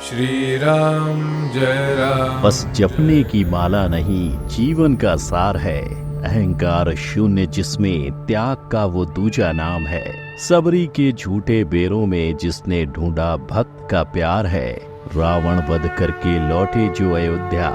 श्री राम जय राम। बस जपने की माला नहीं, जीवन का सार है। अहंकार शून्य जिसमें त्याग का वो दूजा नाम है। सबरी के झूठे बेरों में जिसने ढूंढा भक्त का प्यार है। रावण वध करके लौटे जो अयोध्या,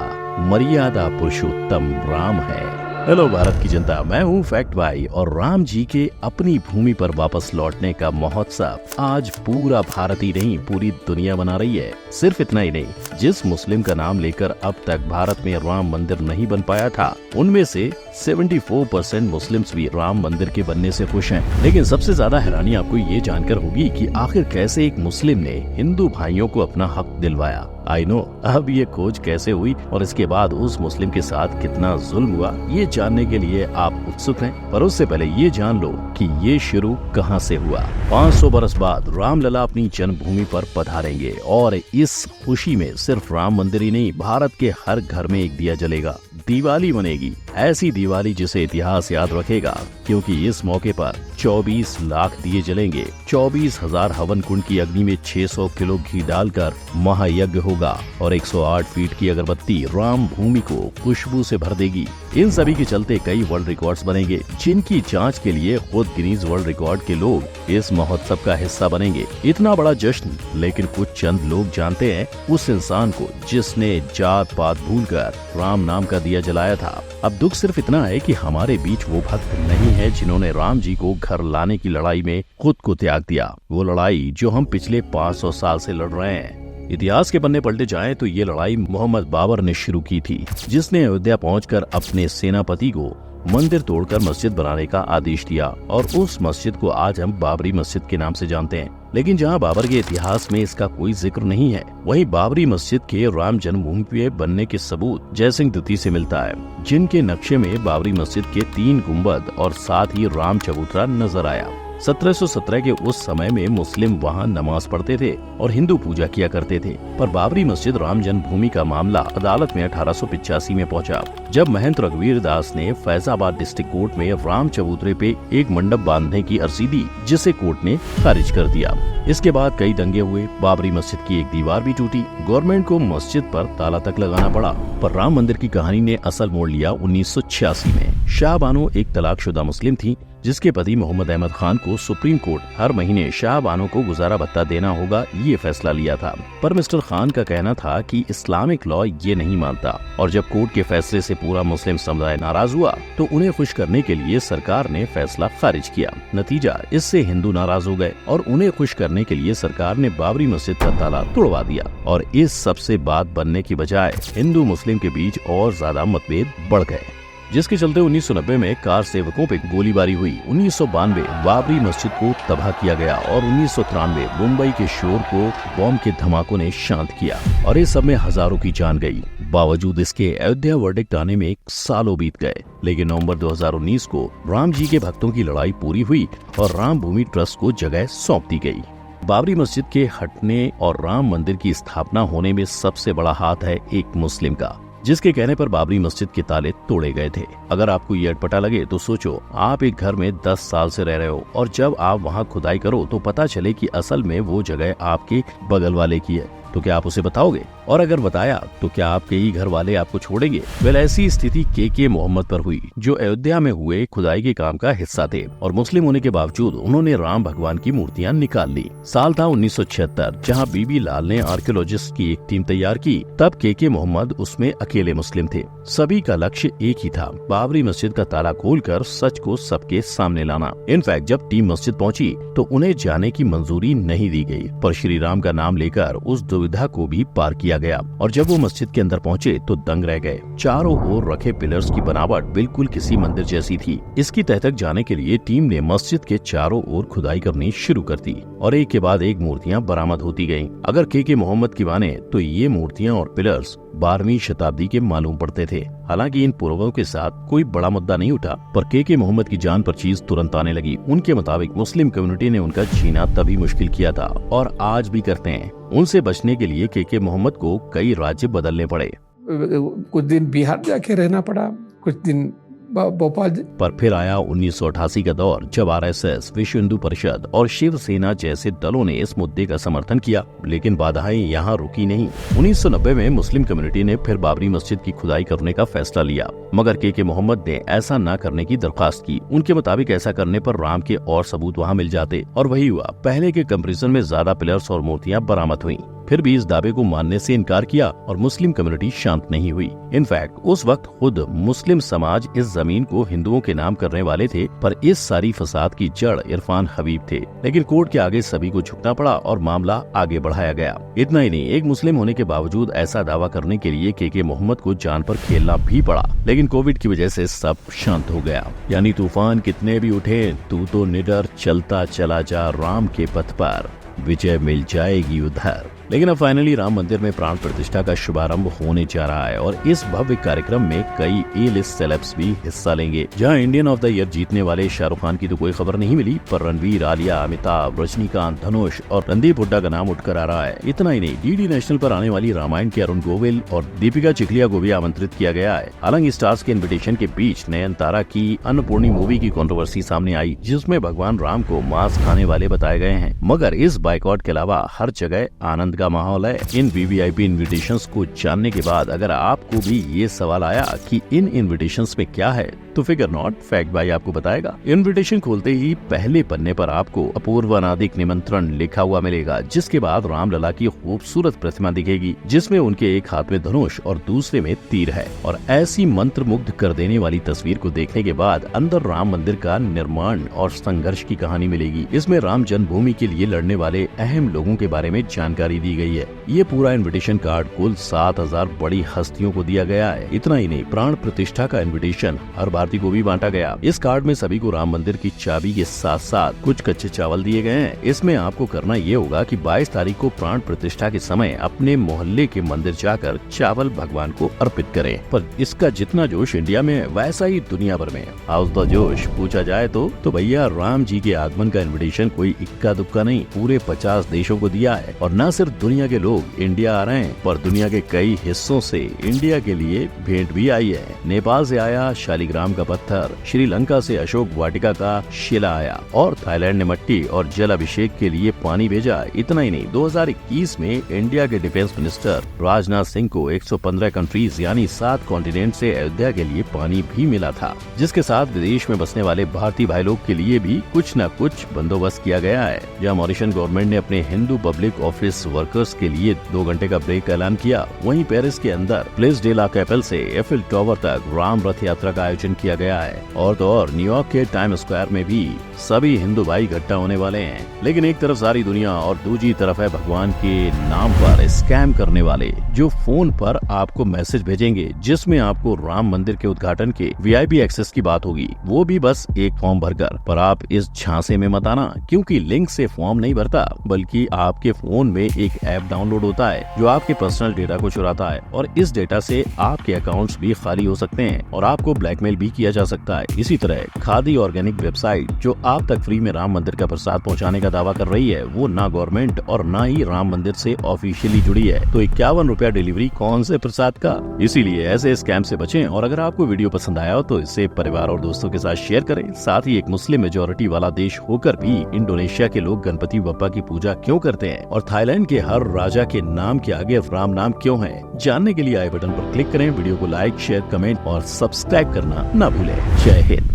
मर्यादा पुरुषोत्तम राम है। हेलो भारत की जनता, मैं हूँ फैक्ट भाई और राम जी के अपनी भूमि पर वापस लौटने का महोत्सव आज पूरा भारत ही नहीं पूरी दुनिया मना रही है। सिर्फ इतना ही नहीं, जिस मुस्लिम का नाम लेकर अब तक भारत में राम मंदिर नहीं बन पाया था, उनमें से 74% मुस्लिम्स भी राम मंदिर के बनने से खुश हैं। लेकिन सबसे ज्यादा हैरानी आपको ये जानकर होगी कि आखिर कैसे एक मुस्लिम ने हिंदू भाइयों को अपना हक दिलवाया। आई नो, अब ये खोज कैसे हुई और इसके बाद उस मुस्लिम के साथ कितना जुल्म हुआ, ये जानने के लिए आप उत्सुक हैं। पर उससे पहले ये जान लो कि ये शुरू कहाँ से हुआ। 500 बरस बाद रामलला अपनी जन्मभूमि पर पधारेंगे और इस खुशी में सिर्फ राम मंदिर ही नहीं, भारत के हर घर में एक दिया जलेगा। दिवाली बनेगी, ऐसी दिवाली जिसे इतिहास याद रखेगा, क्योंकि इस मौके पर 24 लाख दिए जलेंगे। 24,000 हवन कुंड की अग्नि में 600 किलो घी डालकर महायज्ञ होगा और 108 फीट की अगरबत्ती राम भूमि को खुशबू से भर देगी। इन सभी के चलते कई वर्ल्ड रिकॉर्ड्स बनेंगे, जिनकी जांच के लिए खुद गिनीज वर्ल्ड रिकॉर्ड के लोग इस महोत्सव का हिस्सा बनेंगे। इतना बड़ा जश्न, लेकिन कुछ चंद लोग जानते हैं उस इंसान को जिसने जात पात भूलकर राम नाम का दिया जलाया था। अब दुख सिर्फ इतना है कि हमारे बीच वो भक्त नहीं है जिन्होंने राम जी को घर लाने की लड़ाई में खुद को त्याग दिया। वो लड़ाई जो हम पिछले 500 साल से लड़ रहे हैं। इतिहास के पन्ने पलटे जाएं तो ये लड़ाई मोहम्मद बाबर ने शुरू की थी, जिसने अयोध्या पहुंचकर अपने सेनापति को मंदिर तोड़कर मस्जिद बनाने का आदेश दिया और उस मस्जिद को आज हम बाबरी मस्जिद के नाम से जानते हैं। लेकिन जहां बाबर के इतिहास में इसका कोई जिक्र नहीं है, वहीं बाबरी मस्जिद के राम जन्मभूमि पे बनने के सबूत जयसिंह द्वितीय से मिलता है, जिनके नक्शे में बाबरी मस्जिद के 3 गुंबद और साथ ही राम चबूतरा नजर आया। 1717 के उस समय में मुस्लिम वहां नमाज पढ़ते थे और हिंदू पूजा किया करते थे। पर बाबरी मस्जिद राम जन्मभूमि का मामला अदालत में 1885 में पहुंचा, जब महंत रघुवीर दास ने फैजाबाद डिस्ट्रिक्ट कोर्ट में राम चबूतरे पे एक मंडप बांधने की अर्जी दी, जिसे कोर्ट ने खारिज कर दिया। इसके बाद कई दंगे हुए, बाबरी मस्जिद की एक दीवार भी टूटी, गवर्नमेंट को मस्जिद पर ताला तक लगाना पड़ा। पर राम मंदिर की कहानी ने असल मोड़ लिया 1986 में। शाह बानो एक तलाकशुदा मुस्लिम थी, जिसके पति मोहम्मद अहमद खान को सुप्रीम कोर्ट हर महीने शाह बानो को गुजारा भत्ता देना होगा, ये फैसला लिया था। पर मिस्टर खान का कहना था कि इस्लामिक लॉ ये नहीं मानता, और जब कोर्ट के फैसले से पूरा मुस्लिम समुदाय नाराज हुआ तो उन्हें खुश करने के लिए सरकार ने फैसला खारिज किया। नतीजा, इससे हिंदू नाराज हो गए और उन्हें खुश करने के लिए सरकार ने बाबरी मस्जिद का ताला तोड़वा दिया और इस सबसे बात बनने की बजाय हिंदू मुस्लिम के बीच और ज्यादा मतभेद बढ़ गए, जिसके चलते 1990 में कार सेवकों पे गोलीबारी हुई। 1992 बाबरी मस्जिद को तबाह किया गया और 1993 मुंबई के शोर को बॉम्ब के धमाकों ने शांत किया और इस सब में हजारों की जान गई। बावजूद इसके अयोध्या वर्डिक्ट आने में सालों बीत गए, लेकिन नवंबर 2019 को राम जी के भक्तों की लड़ाई पूरी हुई और राम भूमि ट्रस्ट को जगह सौंप दी गई। बाबरी मस्जिद के हटने और राम मंदिर की स्थापना होने में सबसे बड़ा हाथ है एक मुस्लिम का, जिसके कहने पर बाबरी मस्जिद के ताले तोड़े गए थे। अगर आपको ये अटपटा लगे तो सोचो, आप एक घर में 10 साल से रह रहे हो और जब आप वहाँ खुदाई करो तो पता चले कि असल में वो जगह आपके बगल वाले की है, तो क्या आप उसे बताओगे? और अगर बताया तो क्या आपके ही घर वाले आपको छोड़ेंगे? वेल, ऐसी स्थिति के मोहम्मद पर हुई, जो अयोध्या में हुए खुदाई के काम का हिस्सा थे और मुस्लिम होने के बावजूद उन्होंने राम भगवान की मूर्तियां निकाल ली। साल था 1976, जहां बीबी लाल ने आर्कियोलॉजिस्ट की एक टीम तैयार की। तब के मोहम्मद उसमें अकेले मुस्लिम थे। सभी का लक्ष्य एक ही था, बाबरी मस्जिद का ताला खोलकर सच को सबके सामने लाना। इनफैक्ट जब टीम मस्जिद पहुंची तो उन्हें जाने की मंजूरी नहीं दी गई, पर श्री राम का नाम लेकर उस दुविधा को भी पार किया गया और जब वो मस्जिद के अंदर पहुंचे तो दंग रह गए। चारों ओर रखे पिलर्स की बनावट बिल्कुल किसी मंदिर जैसी थी। इसकी तह तक जाने के लिए टीम ने मस्जिद के चारों ओर खुदाई करनी शुरू कर दी और एक के बाद एक मूर्तियां बरामद होती गयीं। अगर के मोहम्मद की माने तो ये मूर्तियां और पिलर्स 12वीं शताब्दी के मालूम पड़ते थे। हालांकि इन पूर्वों के साथ कोई बड़ा मुद्दा नहीं उठा, पर के मोहम्मद की जान पर चीज तुरंत आने लगी। उनके मुताबिक मुस्लिम कम्युनिटी ने उनका जीना तभी मुश्किल किया था और आज भी करते हैं। उनसे बचने के लिए के मोहम्मद को कई राज्य बदलने पड़े। कुछ दिन बिहार जाके रहना पड़ा, कुछ दिन भोपाल। पर फिर आया 1988 का दौर, जब आरएसएस, विश्व हिंदू परिषद और शिवसेना जैसे दलों ने इस मुद्दे का समर्थन किया, लेकिन बाधाएं यहाँ रुकी नहीं। 1990 में मुस्लिम कम्युनिटी ने फिर बाबरी मस्जिद की खुदाई करने का फैसला लिया, मगर के मोहम्मद ने ऐसा न करने की दरख्वास्त की। उनके मुताबिक ऐसा करने पर राम के और सबूत वहाँ मिल जाते, और वही हुआ। पहले के कंपैरिजन में ज्यादा पिलर्स और मूर्तियां बरामद हुई। फिर भी इस दावे को मानने से इनकार किया और मुस्लिम कम्युनिटी शांत नहीं हुई। इनफैक्ट उस वक्त खुद मुस्लिम समाज इस जमीन को हिंदुओं के नाम करने वाले थे, पर इस सारी फसाद की जड़ इरफान हबीब थे। लेकिन कोर्ट के आगे सभी को झुकना पड़ा और मामला आगे बढ़ाया गया। इतना ही नहीं, एक मुस्लिम होने के बावजूद ऐसा दावा करने के लिए के मोहम्मद को जान पर खेलना भी पड़ा। लेकिन कोविड की वजह से सब शांत हो गया। यानी तूफान कितने भी उठे, तू तो निडर चलता चला जा राम के पथ पर, विजय मिल जाएगी उधर। लेकिन अब फाइनली राम मंदिर में प्राण प्रतिष्ठा का शुभारंभ होने जा रहा है, और इस भव्य कार्यक्रम में कई ए-लिस्ट सेलेब्स भी हिस्सा लेंगे। जहां इंडियन ऑफ द ईयर जीतने वाले शाहरुख खान की तो कोई खबर नहीं मिली, पर रणवीर, आलिया, अमिताभ, रजनीकांत, धनुष और रणदीप हुड्डा का नाम उठकर आ रहा है। इतना ही नहीं, डीडी नेशनल पर आने वाली रामायण के अरुण गोविल और दीपिका चिखलिया को भी आमंत्रित किया गया है। हालांकि स्टार्स के इन्विटेशन के बीच नयनतारा की अन्नपूर्णी मूवी की कंट्रोवर्सी सामने आई, जिसमें भगवान राम को मांस खाने वाले बताए गए हैं। मगर इस बाइकआउट के अलावा हर जगह आनंद का माहौल है। इन वीवीआईपी इन्विटेशंस को जानने के बाद अगर आपको भी ये सवाल आया कि इन इन्विटेशंस में क्या है, तो फिगर नॉट, फैक्ट भाई आपको बताएगा। इन्विटेशन खोलते ही पहले पन्ने पर आपको अपूर्व अनादिक निमंत्रण लिखा हुआ मिलेगा, जिसके बाद रामलला की खूबसूरत प्रतिमा दिखेगी, जिसमें उनके एक हाथ में धनुष और दूसरे में तीर है। और ऐसी मंत्र मुग्ध कर देने वाली तस्वीर को देखने के बाद अंदर राम मंदिर का निर्माण और संघर्ष की कहानी मिलेगी। इसमें राम जन्मभूमि के लिए लड़ने वाले अहम लोगों के बारे में जानकारी दी गई है। ये पूरा इन्विटेशन कार्ड कुल 7000 बड़ी हस्तियों को दिया गया है। इतना ही नहीं, प्राण प्रतिष्ठा का इन्विटेशन हर भारतीय को भी बांटा गया। इस कार्ड में सभी को राम मंदिर की चाबी के साथ साथ कुछ कच्चे चावल दिए गए हैं। इसमें आपको करना ये होगा कि 22 तारीख को प्राण प्रतिष्ठा के समय अपने मोहल्ले के मंदिर जाकर चावल भगवान को अर्पित करें। पर इसका जितना जोश इंडिया में है, वैसा ही दुनिया भर में हाउस द जोश पूछा जाए तो भैया राम जी के आगमन का इन्विटेशन कोई इक्का दुक्का नहीं, पूरे 50 देशों को दिया है। और न सिर्फ दुनिया के लोग इंडिया आ रहे हैं, पर दुनिया के कई हिस्सों से इंडिया के लिए भेंट भी आई है। नेपाल से आया शालिग्राम का पत्थर, श्रीलंका से अशोक वाटिका का शिला आया, और थाईलैंड ने मिट्टी और जल अभिषेक के लिए पानी भेजा। इतना ही नहीं, 2021 में इंडिया के डिफेंस मिनिस्टर राजनाथ सिंह को 115 कंट्रीज यानी 7 कॉन्टिनेंट से अयोध्या के लिए पानी भी मिला था, जिसके साथ विदेश में बसने वाले भारतीय भाई लोग के लिए भी कुछ न कुछ बंदोबस्त किया गया है। जहाँ मॉरिशन गवर्नमेंट ने अपने हिंदू पब्लिक ऑफिस वर्कर्स के लिए 2 घंटे का ब्रेक का ऐलान किया। वहीं पेरिस के अंदर प्लेस डे ला कैपेल से एफिल टावर तक राम रथ यात्रा का आयोजन किया गया है। और तो और न्यूयॉर्क के टाइम स्क्वायर में भी सभी हिंदू भाई इकट्ठा होने वाले हैं। लेकिन एक तरफ सारी दुनिया और दूसरी तरफ है भगवान के नाम पर स्कैम करने वाले, जो फोन पर आपको मैसेज भेजेंगे जिसमें आपको राम मंदिर के उद्घाटन के वीआईपी एक्सेस की बात होगी, वो भी बस एक फॉर्म भरकर। पर आप इस झांसे में मत आना, क्योंकि लिंक से फॉर्म नहीं भरता, बल्कि आपके फोन में एक ऐप डाउनलोड होता है जो आपके पर्सनल डेटा को चुराता है, और इस डेटा से आपके अकाउंट्स भी खाली हो सकते हैं और आपको ब्लैकमेल भी किया जा सकता है। इसी तरह खादी ऑर्गेनिक वेबसाइट जो आप तक फ्री में राम मंदिर का प्रसाद पहुंचाने का दावा कर रही है, वो ना गवर्नमेंट और ना ही राम मंदिर से ऑफिशियली जुड़ी है। तो 51 रुपया डिलीवरी कौन से प्रसाद का? इसीलिए ऐसे स्कैम से बचें। और अगर आपको वीडियो पसंद आया हो तो इसे परिवार और दोस्तों के साथ शेयर करें। साथ ही एक मुस्लिम मेजोरिटी वाला देश होकर भी इंडोनेशिया के लोग गणपति बप्पा की पूजा क्यों करते हैं, और थाईलैंड के हर राजा के नाम के आगे राम नाम क्यों है, जानने के लिए आई बटन पर क्लिक करें। वीडियो को लाइक, शेयर, कमेंट और सब्सक्राइब करना न भूलें। जय हिंद।